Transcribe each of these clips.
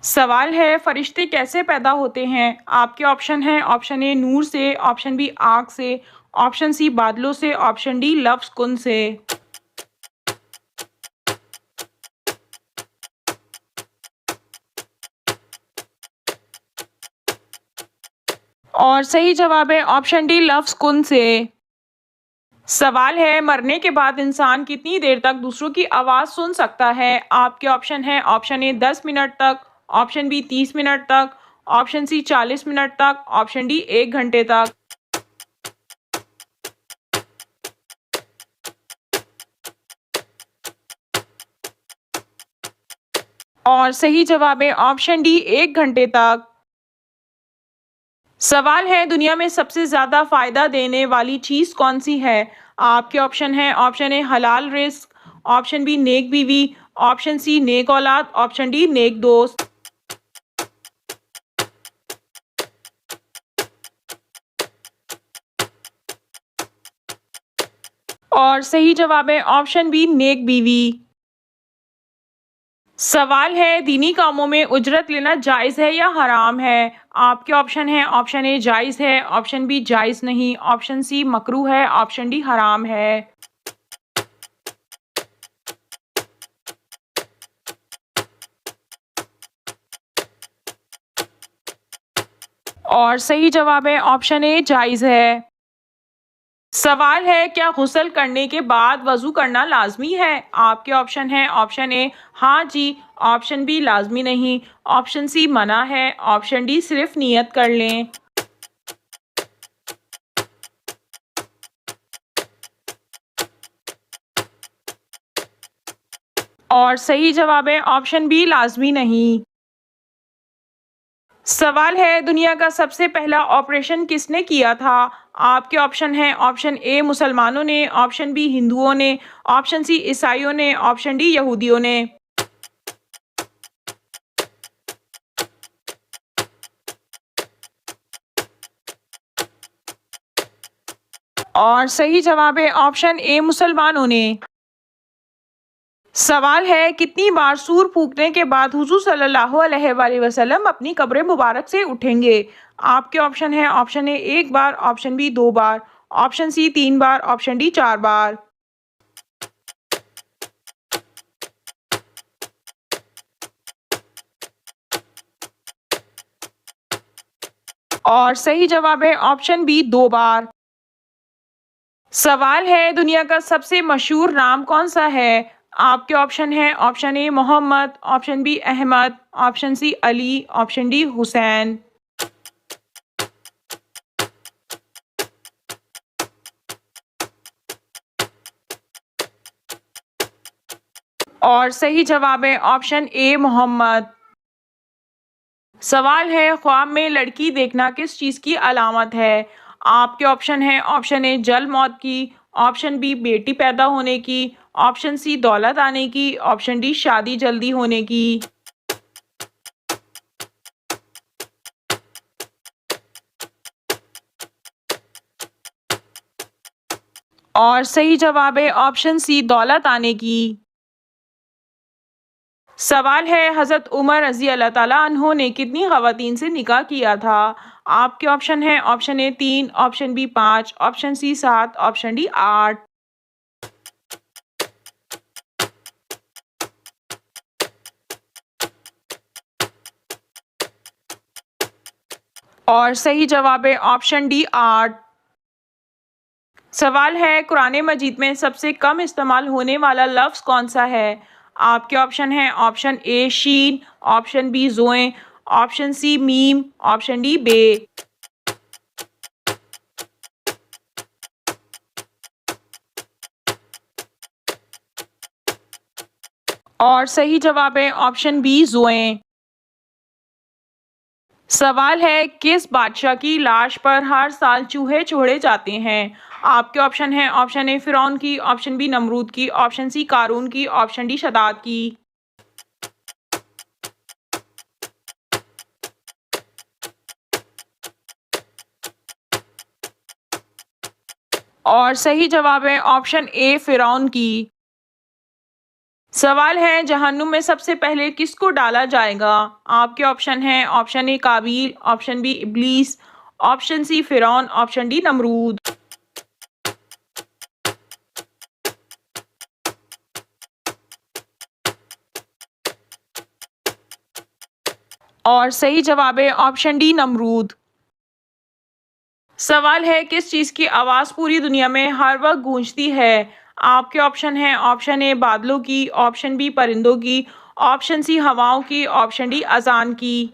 सवाल है फरिश्ते कैसे पैदा होते हैं? आपके ऑप्शन हैं ऑप्शन ए नूर से, ऑप्शन बी आग से, ऑप्शन सी बादलों से, ऑप्शन डी लफ्ज़ कुन से। और सही जवाब है ऑप्शन डी लफ्ज़ कुन से। सवाल है मरने के बाद इंसान कितनी देर तक दूसरों की आवाज़ सुन सकता है? आपके ऑप्शन है ऑप्शन ए 10 मिनट तक, ऑप्शन बी 30 मिनट तक, ऑप्शन सी 40 मिनट तक, ऑप्शन डी 1 घंटे तक। और सही जवाब है ऑप्शन डी 1 घंटे तक। सवाल है दुनिया में सबसे ज़्यादा फ़ायदा देने वाली चीज़ कौन-सी है? आपके ऑप्शन हैं ऑप्शन ए हलाल रिज़्क, ऑप्शन बी नेक बीवी, ऑप्शन सी नेक औलाद, ऑप्शन डी नेक दोस्त। और सही जवाब है ऑप्शन बी नेक बीवी। सवाल है दीनी कामों में उजरत लेना जायज़ है या हराम है? आपके ऑप्शन हैं ऑप्शन ए जायज़ है, ऑप्शन बी जायज़ नहीं, ऑप्शन सी मकरूह है, ऑप्शन डी हराम है। और सही जवाब है ऑप्शन ए जायज़ है। सवाल है क्या गुस्ल करने के बाद वज़ू करना लाज़मी है? आपके ऑप्शन हैं ऑप्शन ए हाँ जी, ऑप्शन बी लाज़मी नहीं, ऑप्शन सी मना है, ऑप्शन डी सिर्फ़ नियत कर लें। और सही जवाब है ऑप्शन बी लाज़मी नहीं। सवाल है दुनिया का सबसे पहला ऑपरेशन किसने किया था? आपके ऑप्शन हैं ऑप्शन ए मुसलमानों ने, ऑप्शन बी हिंदुओं ने, ऑप्शन सी ईसाइयों ने, ऑप्शन डी यहूदियों ने। और सही जवाब है ऑप्शन ए मुसलमानों ने। सवाल है कितनी बार सूर फूकने के बाद हुजूर सल्लल्लाहु अलैहि वसल्लम अपनी कब्र मुबारक से उठेंगे? आपके ऑप्शन है ऑप्शन ए 1 बार, ऑप्शन बी 2 बार, ऑप्शन सी 3 बार, ऑप्शन डी 4 बार। और सही जवाब है ऑप्शन बी 2 बार। सवाल है दुनिया का सबसे मशहूर नाम कौन-सा है? आपके ऑप्शन हैं option A Mohammad, option B Ahmad, option C Ali, option D Hussain. और सही जवाब है ऑप्शन ए मोहम्मद। सवाल है ख्वाब में लड़की देखना किस चीज़ की अलामत है? आपके ऑप्शन हैं ऑप्शन ए जल मौत की, ऑप्शन बी बेटी पैदा होने की, ऑप्शन सी दौलत आने की, ऑप्शन डी शादी जल्दी होने की। और सही जवाब है ऑप्शन सी दौलत आने की। सवाल है हज़रत उमर रज़ी अल्लाह ताला अन्हो ने कितनी ख़वातीन से निकाह किया था? आपके ऑप्शन हैं option A 3, option B 5, option C 7, option D 8। और सही जवाब है ऑप्शन डी 8। सवाल है कुरान मजीद में सबसे कम इस्तेमाल होने वाला लफ्ज़ कौन-सा है? आपके ऑप्शन हैं ऑप्शन ए शीन, ऑप्शन बी ज़ोए, ऑप्शन सी मीम, ऑप्शन डी बे। और सही जवाब है ऑप्शन बी ज़ोए। सवाल है किस बादशाह की लाश पर हर साल चूहे छोड़े जाते हैं? आपके ऑप्शन हैं ऑप्शन ए फ़िरौन की, ऑप्शन बी नमरूद की, ऑप्शन सी क़ारून की, ऑप्शन डी शद्दाद की। और सही जवाब है ऑप्शन ए फ़िरौन की। सवाल है, जहन्नुम में सबसे पहले किसको डाला जाएगा? आपके ऑप्शन हैं, ऑप्शन ए काबील, ऑप्शन बी इब्लीस, ऑप्शन सी फिरौन, ऑप्शन डी नमरूद। और सही जवाब है ऑप्शन डी नमरूद। सवाल है, किस चीज़ की आवाज़ पूरी दुनिया में हर वक्त गूंजती है? आपके ऑप्शन हैं, ऑप्शन ए बादलों की, ऑप्शन बी परिंदों की, ऑप्शन सी हवाओं की, ऑप्शन डी अजान की।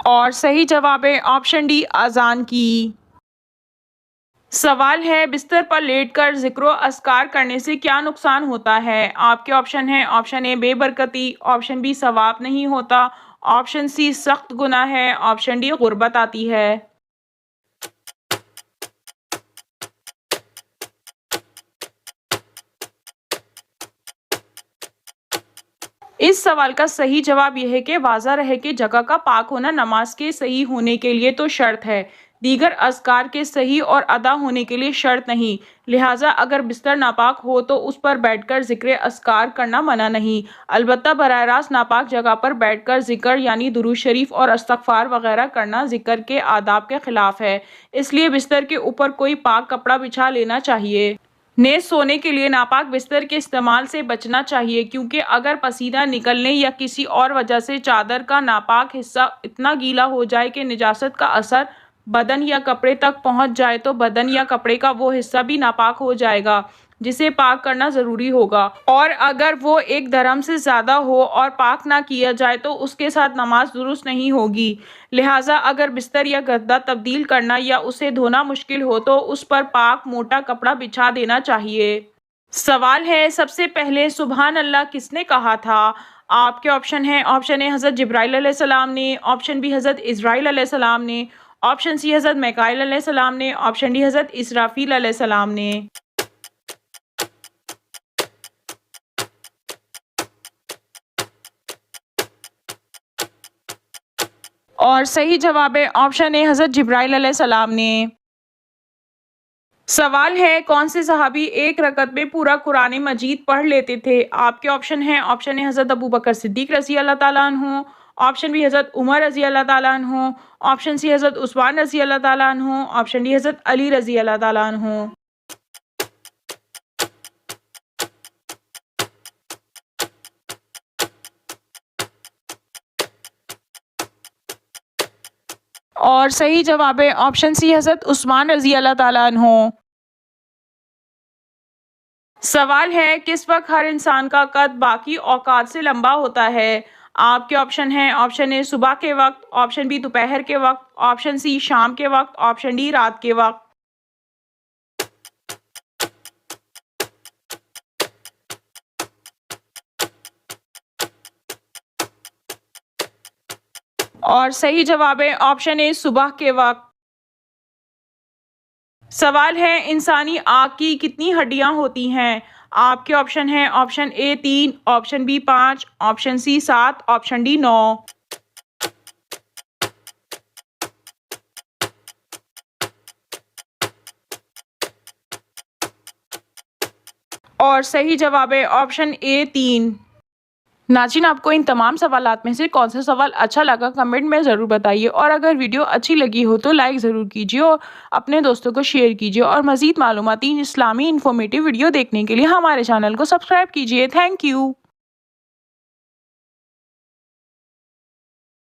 और सही जवाब है ऑप्शन डी अजान की। सवाल है, बिस्तर पर लेटकर ज़िक्र अस्कार करने से क्या नुकसान होता है? आपके ऑप्शन हैं, ऑप्शन ए बेबरकती, ऑप्शन बी सवाब नहीं होता, ऑप्शन सी सख्त गुनाह है, ऑप्शन डी गुर्बत आती है। इस सवाल का सही जवाब यह है कि वाज़ा रहे कि जगह का पाक होना नमाज के सही होने के लिए तो शर्त है, दीगर अज़कार के सही और अदा होने के लिए शर्त नहीं। लिहाजा अगर बिस्तर नापाक हो तो उस पर बैठकर ज़िक्र अस्कार करना मना नहीं। अलबत्ता बराह रास्त नापाक जगह पर बैठकर ज़िक्र यानी दुरूद शरीफ और इस्तग़फ़ार वगैरह करना ज़िक्र के आदाब के ख़िलाफ़ है। इसलिए बिस्तर के ऊपर कोई पाक कपड़ा बिछा लेना चाहिए। ने सोने के लिए नापाक बिस्तर के इस्तेमाल से बचना चाहिए, क्योंकि अगर पसीना निकलने या किसी और वजह से चादर का नापाक हिस्सा इतना गीला हो जाए कि निजासत का असर बदन या कपड़े तक पहुंच जाए तो बदन या कपड़े का वो हिस्सा भी नापाक हो जाएगा जिसे पाक करना ज़रूरी होगा। और अगर वो एक धर्म से ज़्यादा हो और पाक ना किया जाए तो उसके साथ नमाज दुरुस्त नहीं होगी। लिहाजा अगर बिस्तर या गद्दा तब्दील करना या उसे धोना मुश्किल हो तो उस पर पाक मोटा कपड़ा बिछा देना चाहिए। सवाल है, सबसे पहले सुबहान अल्लाह किसने कहा था? आपके ऑप्शन हैं, ऑप्शन ए हज़रत जिब्राइल अलैहिस्सलाम ने, ऑप्शन बी हज़रत इज़राइल अलैहिस्सलाम ने, ऑप्शन सी हज़रत मिकाईल अलैहिस्सलाम ने, ऑप्शन डी हज़रत इसराफील अलैहिस्सलाम ने। और सही जवाब है ऑप्शन ए हज़रत जिब्राइल अलैहिस्सलाम ने। सवाल है, कौन से सहाबी एक रकत में पूरा कुरान मजीद पढ़ लेते थे? आपके ऑप्शन हैं, ऑप्शन ए हज़रत अबू बकर सिद्दीक रज़ी अल्लाह ताला अन्हु, ऑप्शन बी हज़रत उमर रज़ी अल्लाह ताला अन्हु, ऑप्शन सी हज़रत उस्मान रज़ी अल्लाह ताला अन्हु, ऑप्शन डी हज़रत अली रज़ी अल्लाह ताला अन्हु। और सही जवाब है ऑप्शन सी हज़रत उस्मान रज़ी अल्लाह ताला अन्हु। सवाल है, किस वक्त हर इंसान का कद बाकी औकात से लंबा होता है? आपके ऑप्शन हैं, ऑप्शन ए सुबह के वक्त, ऑप्शन बी दोपहर के वक्त, ऑप्शन सी शाम के वक्त, ऑप्शन डी रात के वक्त। और सही जवाब है ऑप्शन ए सुबह के वक्त। सवाल है, इंसानी आँख की कितनी हड्डियां होती हैं? आपके ऑप्शन हैं, option A 3, option B 5, option C 7, option D 9। और सही जवाब है ऑप्शन ए 3। नाज़रीन, आपको इन तमाम सवालात में से कौन सा सवाल अच्छा लगा कमेंट में ज़रूर बताइए, और अगर वीडियो अच्छी लगी हो तो लाइक ज़रूर कीजिए और अपने दोस्तों को शेयर कीजिए, और मज़ीद मालूमाती इस्लामी इन्फॉर्मेटिव वीडियो देखने के लिए हमारे चैनल को सब्सक्राइब कीजिए। Thank you.